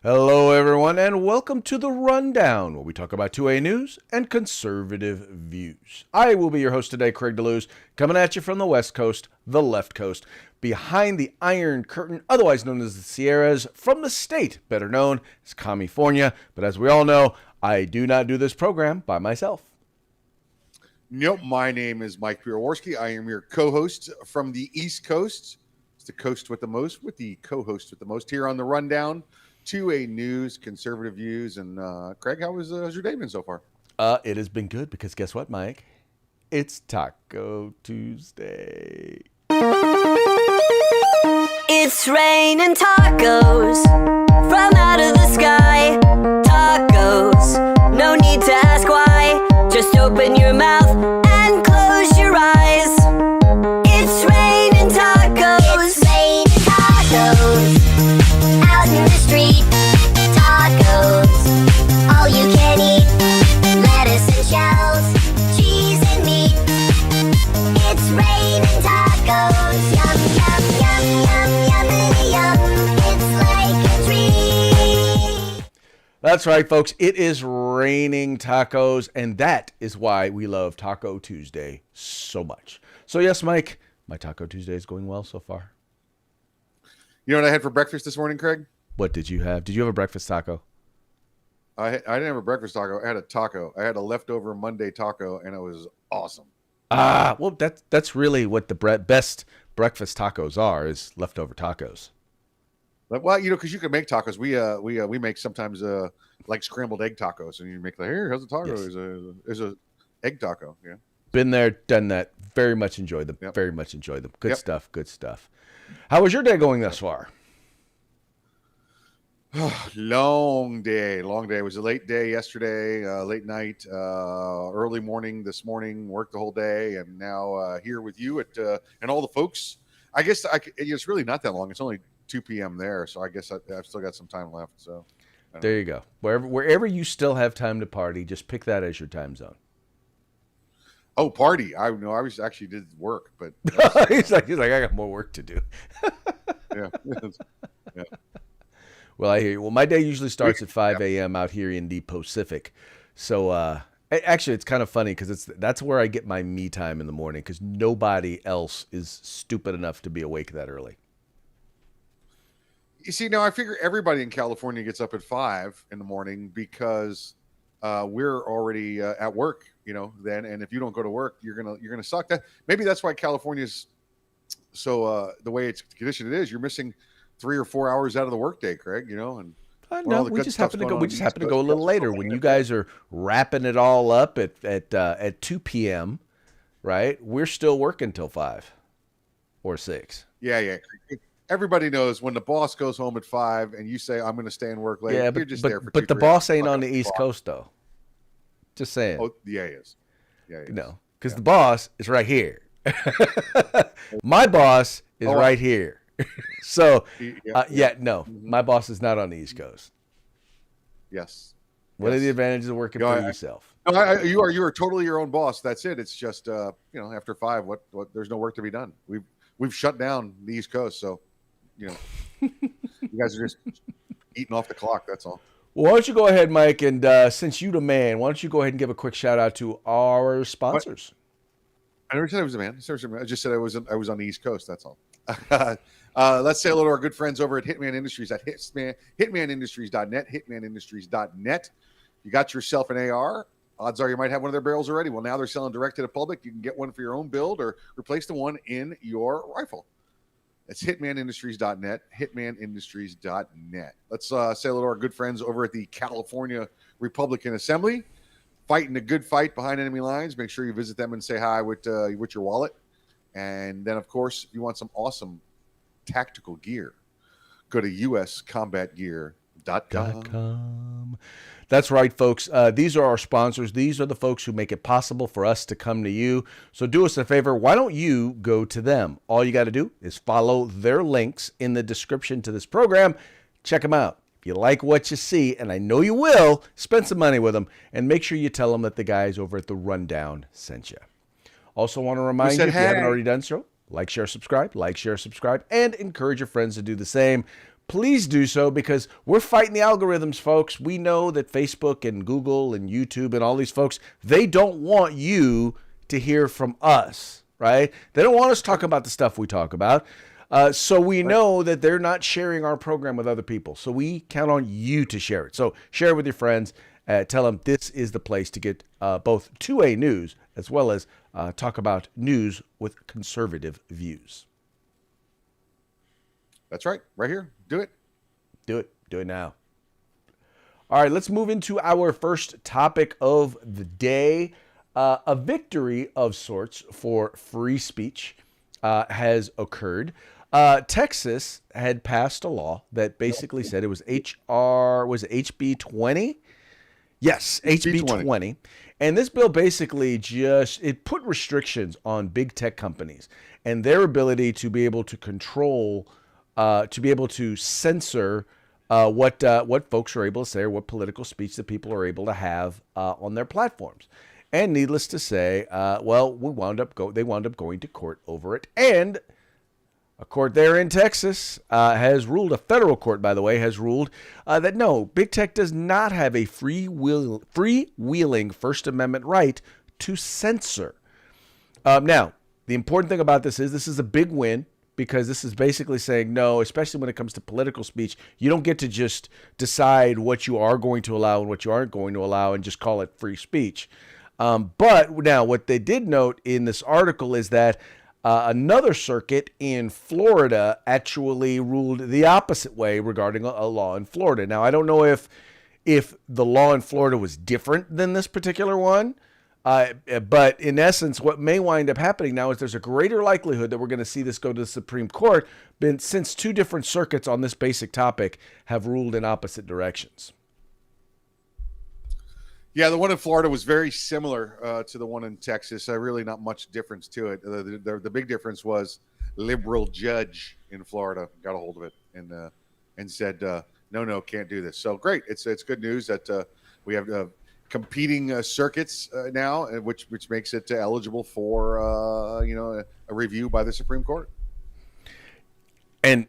Hello, everyone, and welcome to The Rundown, where we talk about 2A news and conservative views. I will be your host today, Craig DeLuz, coming at you from the West Coast, the left coast, behind the Iron Curtain, otherwise known as the Sierras, from the state, better known as California. But as we all know, I do not do this program by myself. Nope, my name is Mike Piroworski. I am your co-host from the East Coast. It's the coast with the most, with the co-host with the most here on The Rundown. 2A news, conservative views, and Craig, how's your day been so far? It has been good because guess what, Mike? It's Taco Tuesday. It's raining tacos from out of the sky. Tacos, no need to ask why. Just open your mouth and close your eyes. It's raining tacos. It's raining tacos. Out in the street, tacos, all you can eat, lettuce and shells, cheese and meat. It's raining tacos, yum, yum, yum, yum, yummity, yum. It's like a treat. That's right, folks. It is raining tacos, and that is why we love Taco Tuesday so much. So yes, Mike, my Taco Tuesday is going well so far. You know what I had for breakfast this morning, Craig? What did you have? Did you have a breakfast taco? I didn't have a breakfast taco. I had a taco. I had a leftover Monday taco, and it was awesome. Well, that's really what the best breakfast tacos are, is leftover tacos. But, well, you know, because you can make tacos. We make sometimes like scrambled egg tacos, and you make like, here, how's a taco? Yes. Is a egg taco. Yeah. Been there, done that. Very much enjoyed them. Yep. Very much enjoyed them. Good Yep. stuff. Good stuff. How was your day going thus far? Long day. It was a late day yesterday, late night, early morning this morning, worked the whole day, and now here with you and all the folks. I guess it's really not that long. It's only 2 p.m. there, so I guess I've still got some time left. So There you go. Wherever you still have time to party, just pick that as your time zone. Oh, party. I actually did work, but he's like, I got more work to do. yeah. Yeah. Well, I hear you. Well, my day usually starts at 5 a.m. out here in the Pacific. So actually, it's kind of funny because that's where I get my me time in the morning, because nobody else is stupid enough to be awake that early. You see, now I figure everybody in California gets up at 5 in the morning because we're already at work, you know, then. And if you don't go to work, you're gonna suck. Maybe that's why California's so the way it's conditioned it is. You're missing 3 or 4 hours out of the workday, Craig, you know. And no, we just happen to go. We just happen to go a little later when you guys are wrapping it all up at 2 p.m. Right? We're still working till 5 or 6. Yeah. Everybody knows when the boss goes home at 5 and you say, I'm going to stay and work late. Yeah, you're just there for 2-3 but the boss ain't on the East Coast, though. Just saying. Oh, yeah, he is. Yeah, he is. No, because the boss is right here. My boss is right here. So, my boss is not on the East Coast. Yes. What are the advantages of working for yourself? No, you are totally your own boss. That's it. It's just after 5, what there's no work to be done. We've shut down the East Coast, so you guys are just eating off the clock. That's all. Well, why don't you go ahead, Mike, and since you the man, why don't you go ahead and give a quick shout out to our sponsors? I never said I was a man. I just said I was on the East Coast. That's all. Let's say hello to our good friends over at Hitman Industries at hitmanindustries.net, hitmanindustries.net. You got yourself an AR. Odds are you might have one of their barrels already. Well, now they're selling direct to the public. You can get one for your own build or replace the one in your rifle. It's hitmanindustries.net, hitmanindustries.net. Let's say hello to our good friends over at the California Republican Assembly, fighting a good fight behind enemy lines. Make sure you visit them and say hi with your wallet. And then, of course, if you want some awesome tactical gear, go to uscombatgear.com. That's right, folks. These are our sponsors. These are the folks who make it possible for us to come to you. So do us a favor. Why don't you go to them? All you got to do is follow their links in the description to this program. Check them out. If you like what you see, and I know you will, spend some money with them, and make sure you tell them that the guys over at The Rundown sent you. Also want to remind you, if you haven't already done so, like, share, subscribe, and encourage your friends to do the same. please do so, because we're fighting the algorithms, folks. We know that Facebook and Google and YouTube and all these folks, they don't want you to hear from us, right? They don't want us talking about the stuff we talk about. So we know that they're not sharing our program with other people. So we count on you to share it. So share it with your friends. Tell them this is the place to get both 2A news as well as talk about news with conservative views. That's right. Right here. Do it. Do it. Do it now. All right, let's move into our first topic of the day. A victory of sorts for free speech has occurred. Texas had passed a law that basically said it was HB 20? Yes, HB 20. And this bill basically it put restrictions on big tech companies and their ability to be able to control, to be able to censor what folks are able to say or what political speech that people are able to have on their platforms. And needless to say, they wound up going to court over it. And a court there in Texas has ruled, a federal court, by the way, has ruled that no, big tech does not have a freewheeling First Amendment right to censor. Now, the important thing about this is a big win, because this is basically saying no, especially when it comes to political speech, you don't get to just decide what you are going to allow and what you aren't going to allow and just call it free speech. But now what they did note in this article is that another circuit in Florida actually ruled the opposite way regarding a law in Florida. Now, I don't know if the law in Florida was different than this particular one, but in essence, what may wind up happening now is there's a greater likelihood that we're going to see this go to the Supreme Court, since two different circuits on this basic topic have ruled in opposite directions. Yeah, the one in Florida was very similar to the one in Texas. Really not much difference to it. The big difference was liberal judge in Florida got a hold of it and said, no, can't do this. So great. It's good news that we have competing circuits now, which makes it eligible for a review by the Supreme Court. And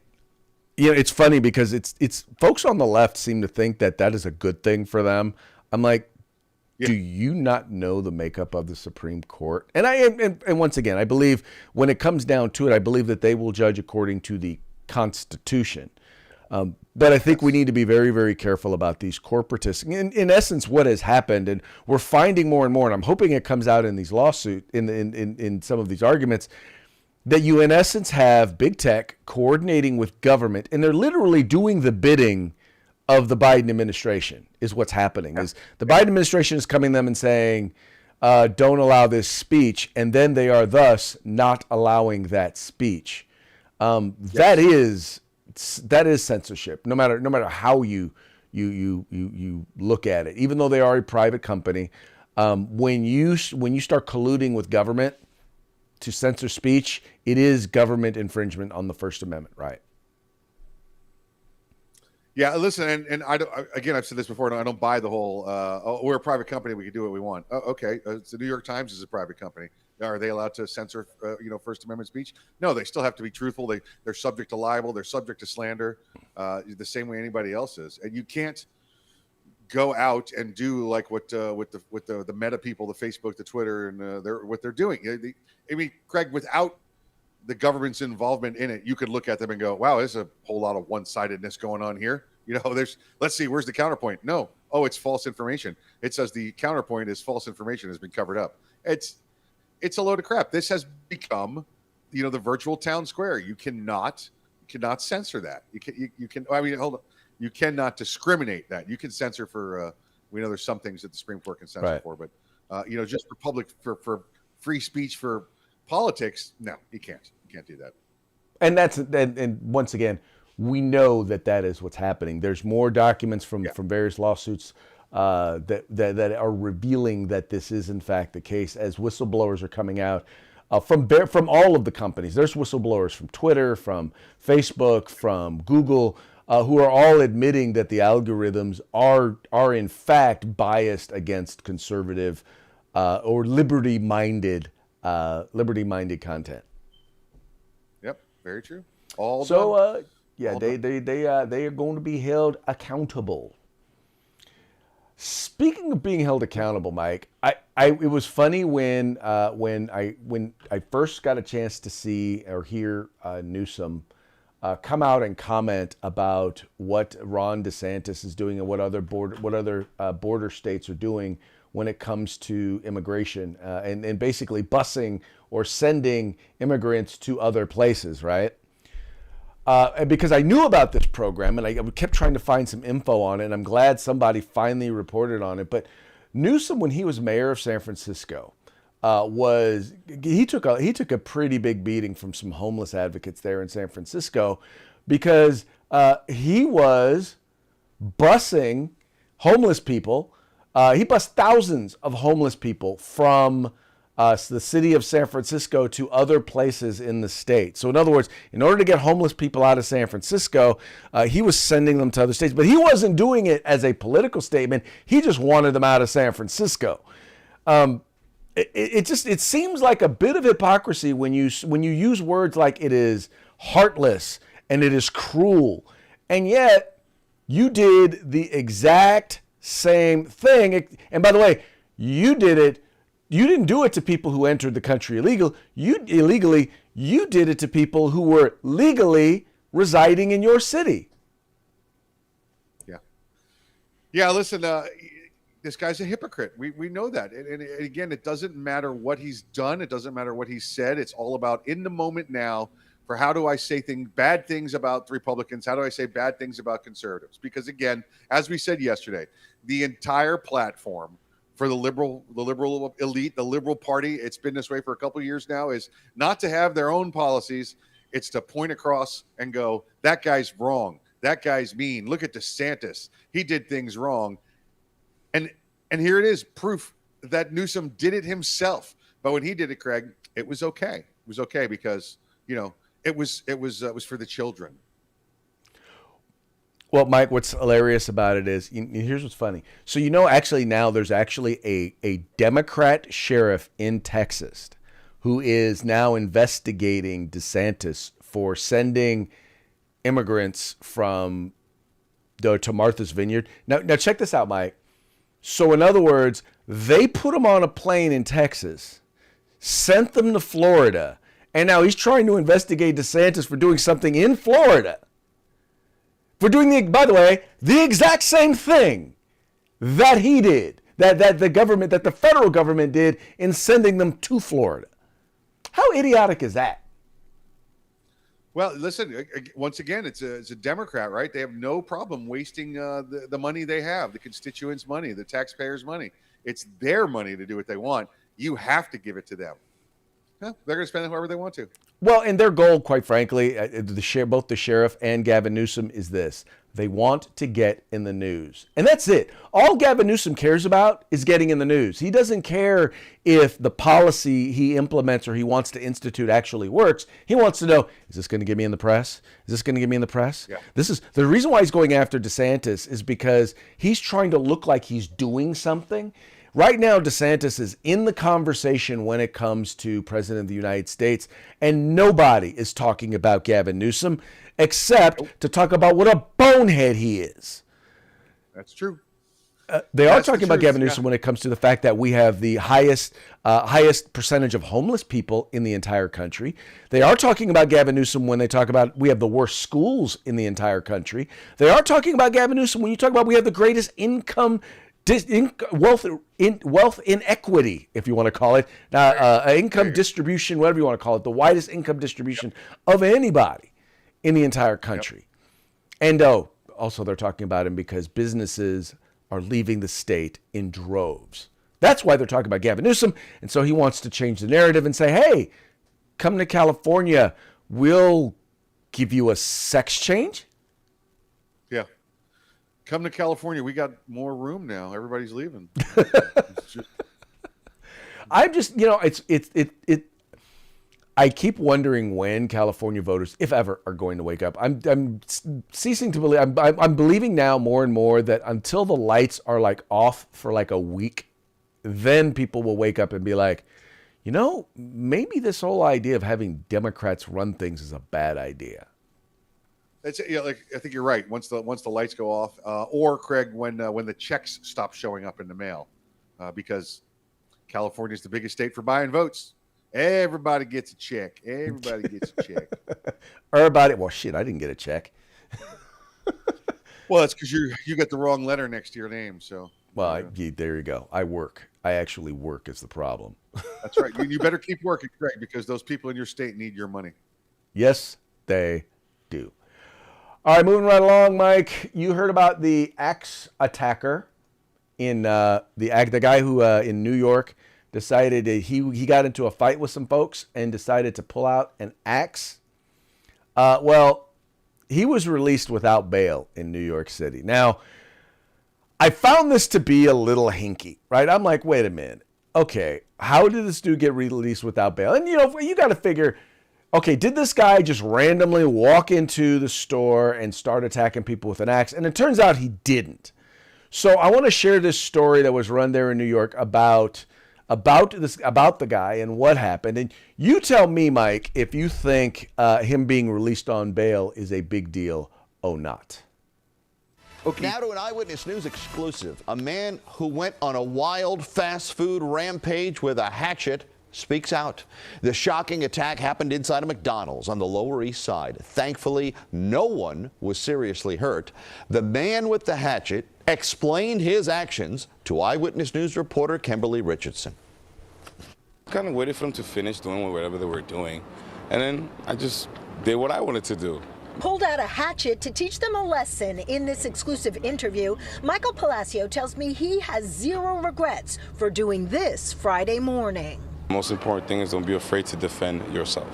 it's funny because it's folks on the left seem to think that is a good thing for them. I'm like, do you not know the makeup of the Supreme Court? And once again, I believe when it comes down to it, I believe that they will judge according to the Constitution. But I think we need to be very, very careful about these corporatists. In essence, what has happened, and we're finding more and more, and I'm hoping it comes out in these lawsuits, in some of these arguments, that you in essence have big tech coordinating with government, and they're literally doing the bidding of the Biden administration. Is what's happening. Is the Biden administration is coming to them and saying, don't allow this speech, and then they are thus not allowing that speech. That is censorship, no matter how you look at it. Even though they are a private company, when you start colluding with government to censor speech, it is government infringement on the First Amendment right. Yeah, listen, and again, I've said this before, and I don't buy the whole, we're a private company, we can do what we want. Okay, the New York Times is a private company. Are they allowed to censor, First Amendment speech? No, they still have to be truthful. They're subject to libel. They're subject to slander, the same way anybody else is. And you can't go out and do like what the Meta people, the Facebook, the Twitter, and what they're doing. I mean, Craig, without the government's involvement in it, you could look at them and go, wow, there's a whole lot of one-sidedness going on here. Let's see, where's the counterpoint? No. Oh, it's false information. It says the counterpoint is false information has been covered up. It's a load of crap. This has become, the virtual town square. You cannot censor that. Hold on. You cannot discriminate that. You can censor for, we know there's some things that the Supreme Court can censor for, but, just for public, for free speech, for politics, no, you can't. You can't do that. And once again, we know that is what's happening. There's more documents from various lawsuits that are revealing that this is in fact the case, as whistleblowers are coming out from all of the companies. There's whistleblowers from Twitter, from Facebook, from Google, who are all admitting that the algorithms are in fact biased against conservative or liberty-minded content. Yep, very true. Yeah, they are going to be held accountable. Speaking of being held accountable, Mike, it was funny when I first got a chance to see or hear Newsom come out and comment about what Ron DeSantis is doing and what other border states are doing when it comes to immigration and basically busing or sending immigrants to other places, right? Because I knew about this program and I kept trying to find some info on it, and I'm glad somebody finally reported on it. But Newsom, when he was mayor of San Francisco, he took a pretty big beating from some homeless advocates there in San Francisco because he was busing homeless people. He bused thousands of homeless people from the city of San Francisco to other places in the state. So in other words, in order to get homeless people out of San Francisco, he was sending them to other states, but he wasn't doing it as a political statement. He just wanted them out of San Francisco. It seems like a bit of hypocrisy when you use words like it is heartless and it is cruel, and yet you did the exact same thing. And by the way, you didn't do it to people who entered the country illegally. You did it to people who were legally residing in your city. Yeah. Listen, this guy's a hypocrite. We know that. And again, it doesn't matter what he's done. It doesn't matter what he said. It's all about in the moment now. For how do I say bad things about Republicans? How do I say bad things about conservatives? Because again, as we said yesterday, the entire platform for the liberal elite, the liberal party, it's been this way for a couple of years now, is not to have their own policies. It's to point across and go, that guy's wrong. That guy's mean. Look at DeSantis. He did things wrong. And here it is, proof that Newsom did it himself. But when he did it, Craig, it was okay. It was okay because, it was for the children. Well, Mike, what's hilarious about it is, here's what's funny. So, actually now there's actually a Democrat sheriff in Texas who is now investigating DeSantis for sending immigrants to Martha's Vineyard. Now check this out, Mike. So in other words, they put him on a plane in Texas, sent them to Florida, and now he's trying to investigate DeSantis for doing something in Florida. For doing, by the way, the exact same thing that he did, that the federal government did in sending them to Florida. How idiotic is that? Well, listen, once again, it's a Democrat, right? They have no problem wasting the money they have, the constituents' money, the taxpayers' money. It's their money to do what they want. You have to give it to them. They're going to spend it however they want to. Well, and their goal, quite frankly, both the sheriff and Gavin Newsom, is this. They want to get in the news. And that's it. All Gavin Newsom cares about is getting in the news. He doesn't care if the policy he implements or he wants to institute actually works. He wants to know, is this going to get me in the press? Is this going to get me in the press? Yeah. This is the reason why he's going after DeSantis is because he's trying to look like he's doing something. Right now, DeSantis is in the conversation when it comes to President of the United States, and nobody is talking about Gavin Newsom except to talk about what a bonehead he is. That's true. They are talking about Gavin Newsom when it comes to the fact that we have the highest percentage of homeless people in the entire country. They are talking about Gavin Newsom when they talk about we have the worst schools in the entire country. They are talking about Gavin Newsom when you talk about we have the greatest wealth inequity, if you want to call it, income distribution, whatever you want to call it, the widest income distribution of anybody in the entire country. And also they're talking about him because businesses are leaving the state in droves. That's why they're talking about Gavin Newsom. And so he wants to change the narrative and say, hey, come to California, we'll give you a sex change. Yeah. Come to California. We got more room now. Everybody's leaving. I'm just, I keep wondering when California voters, if ever, are going to wake up. I'm ceasing to believe. I'm believing now more and more that until the lights are like off for like a week, then people will wake up and be like, maybe this whole idea of having Democrats run things is a bad idea. It's like I think you're right. Once the lights go off, or Craig, when the checks stop showing up in the mail, because California is the biggest state for buying votes. Everybody gets a check. Everybody gets a check. Everybody, well, shit, I didn't get a check. Well, that's because you got the wrong letter next to your name. So, Well, there you go. I work. I actually work is the problem. that's right. You better keep working, Craig, because those people in your state need your money. Yes, they do. All right, moving right along, Mike. You heard about the axe attacker in the guy who in New York decided he got into a fight with some folks and decided to pull out an axe. Well, he was released without bail in New York City. Now, I found this to be a little hinky, right? I'm like, wait a minute. Okay, how did this dude get released without bail? And, you got to figure, okay, did this guy just randomly walk into the store and start attacking people with an axe? And it turns out he didn't. So I want to share this story that was run there in New York about the guy and what happened. And you tell me, Mike, if you think him being released on bail is a big deal or not. Okay. Now to an Eyewitness News exclusive. A man who went on a wild fast food rampage with a hatchet speaks out. The shocking attack happened inside a McDonald's on the Lower East Side. Thankfully, no one was seriously hurt. The man with the hatchet explained his actions to Eyewitness News reporter Kimberly Richardson. Kind of waited for them to finish doing whatever they were doing, and then I just did what I wanted to do. Pulled out a hatchet to teach them a lesson. In this exclusive interview, Michael Palacio tells me he has zero regrets for doing this Friday morning. The most important thing is don't be afraid to defend yourself.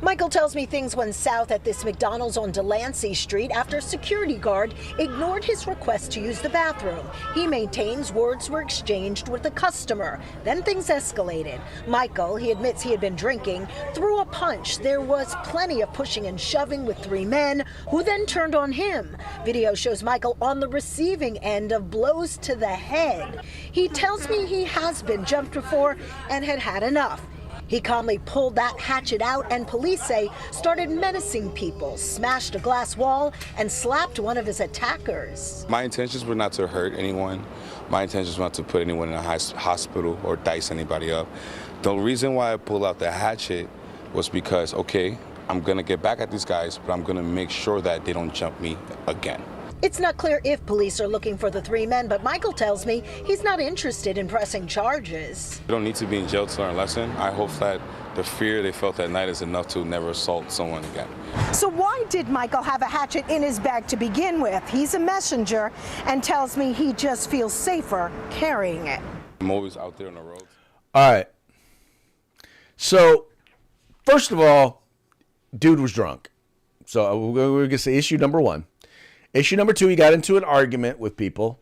Michael tells me things went south at this McDonald's on Delancey Street after a security guard ignored his request to use the bathroom. He maintains words were exchanged with the customer. Then things escalated. Michael, he admits he had been drinking, threw a punch. There was plenty of pushing and shoving with three men who then turned on him. Video shows Michael on the receiving end of blows to the head. He tells me he has been jumped before and had had enough. He calmly pulled that hatchet out and police say started menacing people, smashed a glass wall, and slapped one of his attackers. My intentions were not to hurt anyone. My intentions were not to put anyone in a hospital or dice anybody up. The reason why I pulled out the hatchet was because, okay, I'm going to get back at these guys, but I'm going to make sure that they don't jump me again. It's not clear if police are looking for the three men, but Michael tells me he's not interested in pressing charges. You don't need to be in jail to learn a lesson. I hope that the fear they felt that night is enough to never assault someone again. So why did Michael have a hatchet in his bag to begin with? He's a messenger and tells me he just feels safer carrying it. I'm always out there on the road. All right. So, first of all, dude was drunk. So we're going to say issue number one. Issue number two, he got into an argument with people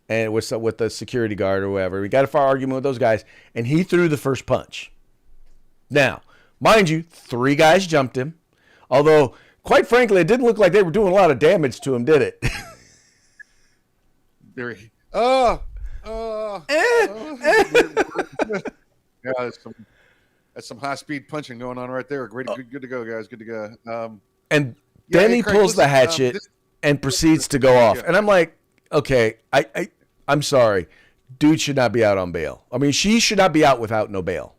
and with the security guard or whatever. We got a far argument with those guys, and he threw the first punch. Now, mind you, three guys jumped him. Although, quite frankly, it didn't look like they were doing a lot of damage to him, did it? Yeah, that's some high-speed punching going on right there. Great, good to go, guys. Good to go. And then he Craig, pulls the listen, hatchet and proceeds to go off. Yeah. And I'm like, okay, I'm sorry. Dude should not be out on bail. I mean, she should not be out without no bail.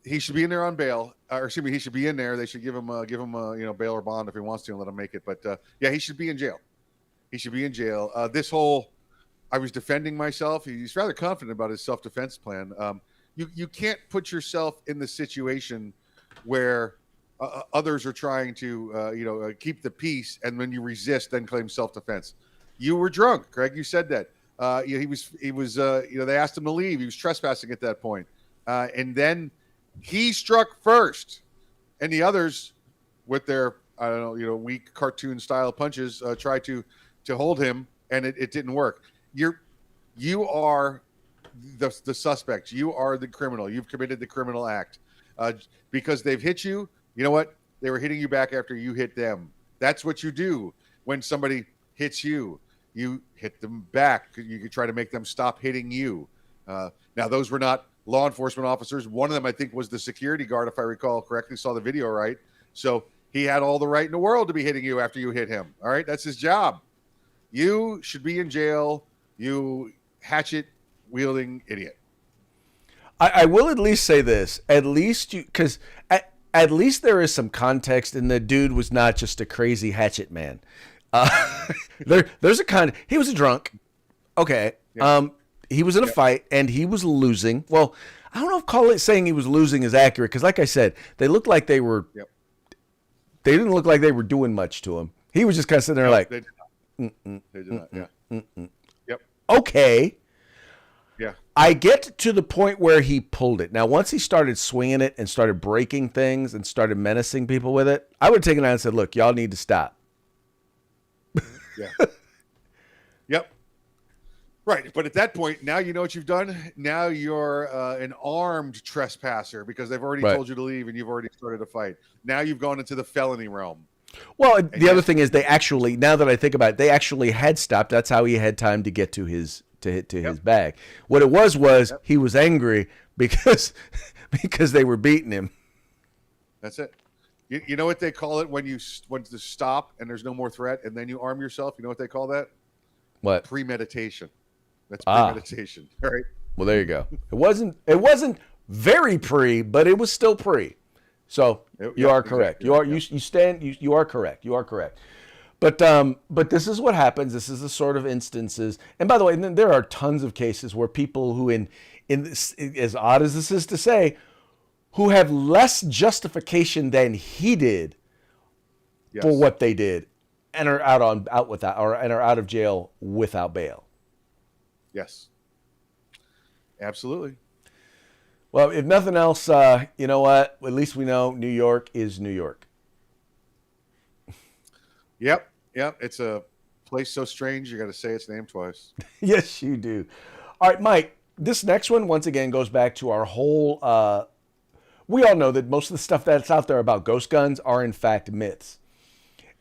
He should be in there on bail, or excuse me, he should be in there. They should give him bail or bond if he wants to and let him make it. But yeah, he should be in jail. He should be in jail. I was defending myself. He's rather confident about his self-defense plan. You can't put yourself in the situation where others are trying to keep the peace, and when you resist, then claim self-defense. You were drunk, Craig. You said that. He was. They asked him to leave. He was trespassing at that point, and then he struck first, and the others, with their weak cartoon style punches, tried to hold him, and it didn't work. You are the suspect. You are the criminal. You've committed the criminal act because they've hit you. You know what? They were hitting you back after you hit them. That's what you do when somebody hits you. You hit them back. You could try to make them stop hitting you. Now, those were not law enforcement officers. One of them, I think, was the security guard, if I recall correctly. Saw the video right. So he had all the right in the world to be hitting you after you hit him. All right, that's his job. You should be in jail, you hatchet wielding idiot. I will at least say this. At least because at least there is some context, and the dude was not just a crazy hatchet man. There's he was a drunk. Okay. Yeah. He was in a fight and he was losing. Well, I don't know if saying he was losing is accurate, because like I said, they looked like they were. Yep. They didn't look like they were doing much to him. He was just kind of sitting there like. They did not. Yeah. Yep. Okay. Yeah. I get to the point where he pulled it. Now, once he started swinging it and started breaking things and started menacing people with it, I would have taken it out and said, "Look, y'all need to stop." Yeah. Yep. Right. But at that point, now you know what you've done. Now you're an armed trespasser, because they've already told you to leave and you've already started a fight. Now you've gone into the felony realm. Well, the other thing is, they actually, now that I think about it, they actually had stopped. That's how he had time to get to his his bag. What it was he was angry because they were beating him. That's it. You know what they call it when you stop and there's no more threat and then you arm yourself? You know what they call that? What? Premeditation. That's premeditation. All right. Well, there you go. It wasn't very pre, but it was still pre. So you are correct. Exactly. You are correct. You are correct. But this is what happens. This is the sort of instances. And by the way, there are tons of cases where people who in this, as odd as this is to say, who have less justification than he did for what they did, and are out of jail without bail. Yes. Absolutely. Well, if nothing else, you know what? At least we know New York is New York. Yep. It's a place so strange you got to say its name twice. Yes, you do. All right, Mike. This next one once again goes back to our whole. We all know that most of the stuff that's out there about ghost guns are in fact myths.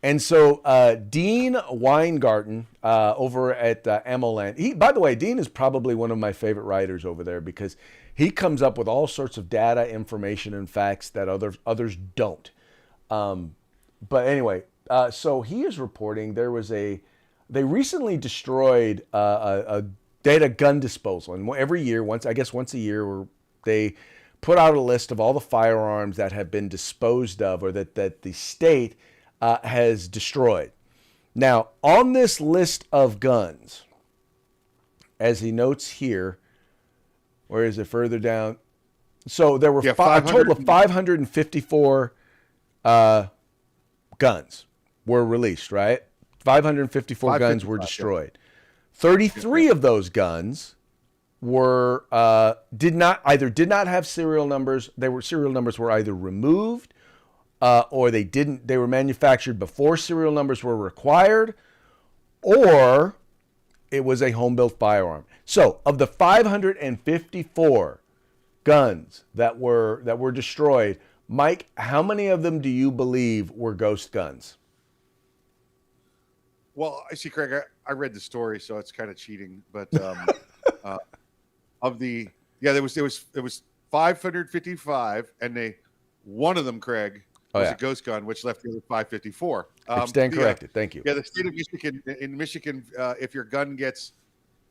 And so Dean Weingarten over at AmmoLand, by the way, Dean is probably one of my favorite writers over there, because he comes up with all sorts of data, information, and facts that others don't. But anyway, so he is reporting they recently destroyed a data gun disposal. And every year, once a year, they put out a list of all the firearms that have been disposed of, or that the state has destroyed. Now, on this list of guns, as he notes here, where is it further down? So there were a total of 554 guns were released, right? 554 guns were destroyed. 33 of those guns were did not have serial numbers. Serial numbers were either removed, or they were manufactured before serial numbers were required, or it was a home-built firearm. So, of the 554 guns that were destroyed, Mike, how many of them do you believe were ghost guns? Well, I see, Craig. I read the story, so it's kind of cheating. But there was 555, and one of them, Craig, was a ghost gun, which left the other 554. Stand corrected. Thank you. Yeah, the state of Michigan. In Michigan, if your gun gets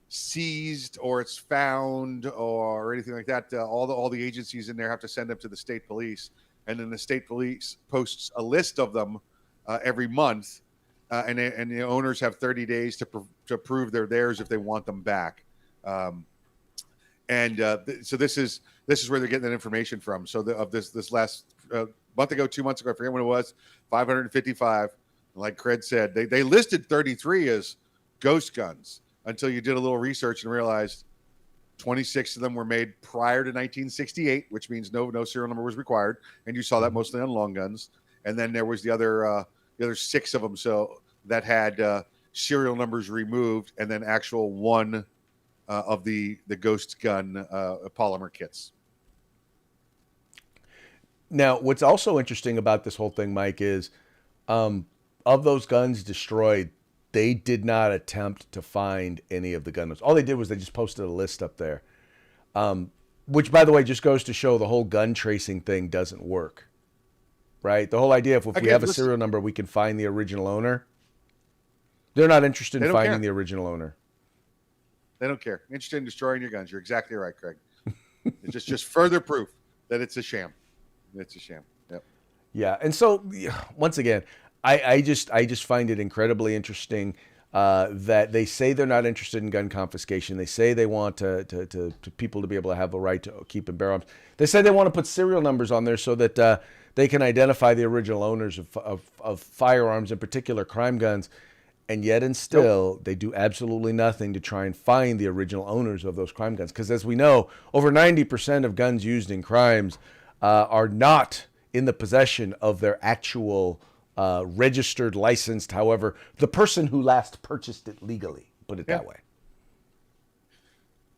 seized or it's found or anything like that, all the agencies in there have to send them to the state police, and then the state police posts a list of them every month, and the owners have 30 days to prove they're theirs if they want them back. So this is where they're getting that information from. So this last month ago, 2 months ago, I forget when it was, 555. Like Craig said, they listed 33 as ghost guns until you did a little research and realized 26 of them were made prior to 1968, which means no serial number was required, and you saw that mostly on long guns. And then there was the other 6 of them that had serial numbers removed, and then actual one of the ghost gun polymer kits. Now, what's also interesting about this whole thing, Mike, is of those guns destroyed, they did not attempt to find any of the guns. All they did was they just posted a list up there, which, by the way, just goes to show the whole gun tracing thing doesn't work. right? The whole idea of if we Again, have a listen- serial number, we can find the original owner. They're not interested They in don't finding care. the original owner. They don't care. Interested in destroying your guns. You're exactly right, Craig. It's just further proof that it's a sham. It's a sham. Yep. Yeah, and so once again, I just find it incredibly interesting that they say they're not interested in gun confiscation. They say they want to people to be able to have a right to keep and bear arms. They say they want to put serial numbers on there so that they can identify the original owners of firearms, in particular crime guns. And yet and still, they do absolutely nothing to try and find the original owners of those crime guns. Because as we know, over 90% of guns used in crimes are not in the possession of their actual registered, licensed, however, the person who last purchased it legally, put it that way.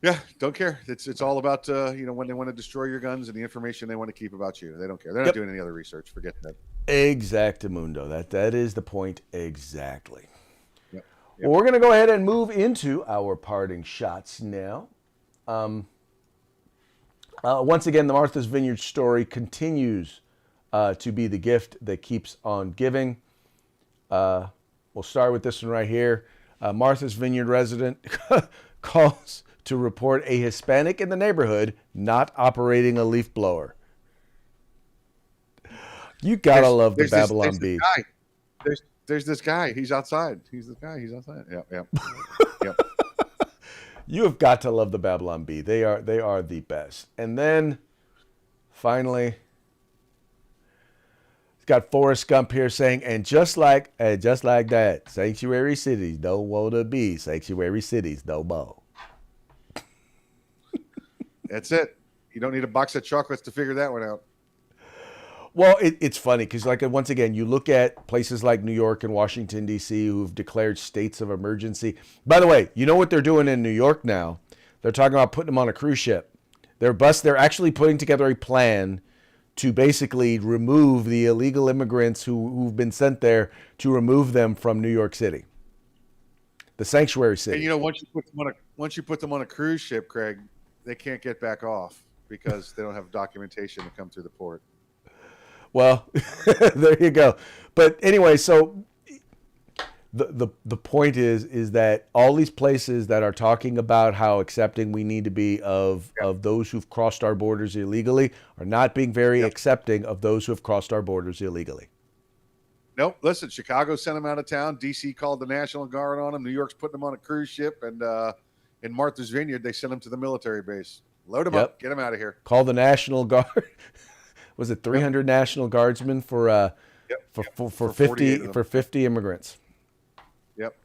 Yeah, don't care. It's all about when they want to destroy your guns and the information they want to keep about you. They don't care. They're not doing any other research. Forget that. Exactamundo. That is the point exactly. Yep. Well, we're going to go ahead and move into our parting shots now. Once again, the Martha's Vineyard story continues to be the gift that keeps on giving. We'll start with this one right here. Martha's Vineyard resident calls to report a Hispanic in the neighborhood not operating a leaf blower. You gotta love the Babylon Bee. There's this guy. He's outside. He's the guy. He's outside. Yep. Yep. You have got to love the Babylon Bee. They are the best. And then finally, it's got Forrest Gump here saying, and just like that, sanctuary cities don't want to be sanctuary cities no more. That's it. You don't need a box of chocolates to figure that one out. Well, it's funny because, like, once again, you look at places like New York and Washington, D.C., who've declared states of emergency. By the way, you know what they're doing in New York now? They're talking about putting them on a cruise ship. They're actually putting together a plan to basically remove the illegal immigrants who've been sent there, to remove them from New York City, the sanctuary city. And once you put them on a cruise ship, Craig, they can't get back off because they don't have documentation to come through the port. Well, there you go. But anyway, so the point is that all these places that are talking about how accepting we need to be of those who've crossed our borders illegally are not being very accepting of those who have crossed our borders illegally. Nope. Listen, Chicago sent them out of town. D.C. called the National Guard on them. New York's putting them on a cruise ship. And in Martha's Vineyard, they sent them to the military base. Load them up. Get them out of here. Call the National Guard. Was it 300 National Guardsmen for 50 immigrants? Yep.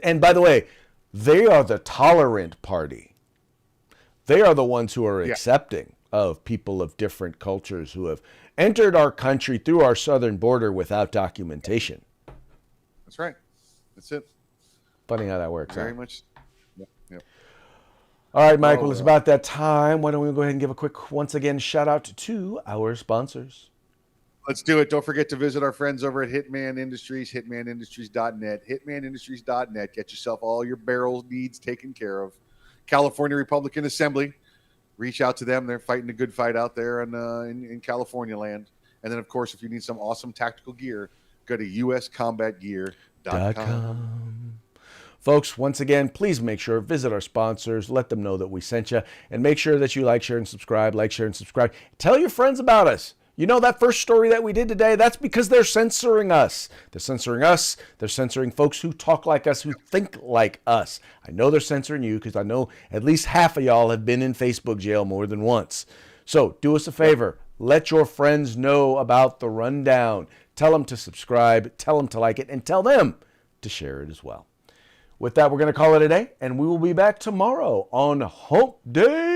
And by the way, they are the tolerant party. They are the ones who are accepting of people of different cultures who have entered our country through our southern border without documentation. That's right. That's it. Funny how that works. Very much. Yep. All right, Michael, it's about that time. Why don't we go ahead and give a quick, once again, shout out to our sponsors. Let's do it. Don't forget to visit our friends over at Hitman Industries, hitmanindustries.net, hitmanindustries.net. Get yourself all your barrel needs taken care of. California Republican Assembly. Reach out to them. They're fighting a good fight out there in California land. And then, of course, if you need some awesome tactical gear, go to uscombatgear.com. Folks, once again, please make sure, visit our sponsors, let them know that we sent you, and make sure that you like, share, and subscribe. Tell your friends about us. You know, that first story that we did today, that's because they're censoring us. They're censoring us. They're censoring folks who talk like us, who think like us. I know they're censoring you because I know at least half of y'all have been in Facebook jail more than once. So do us a favor. Let your friends know about the rundown. Tell them to subscribe. Tell them to like it. And tell them to share it as well. With that, we're going to call it a day, and we will be back tomorrow on Hump Day.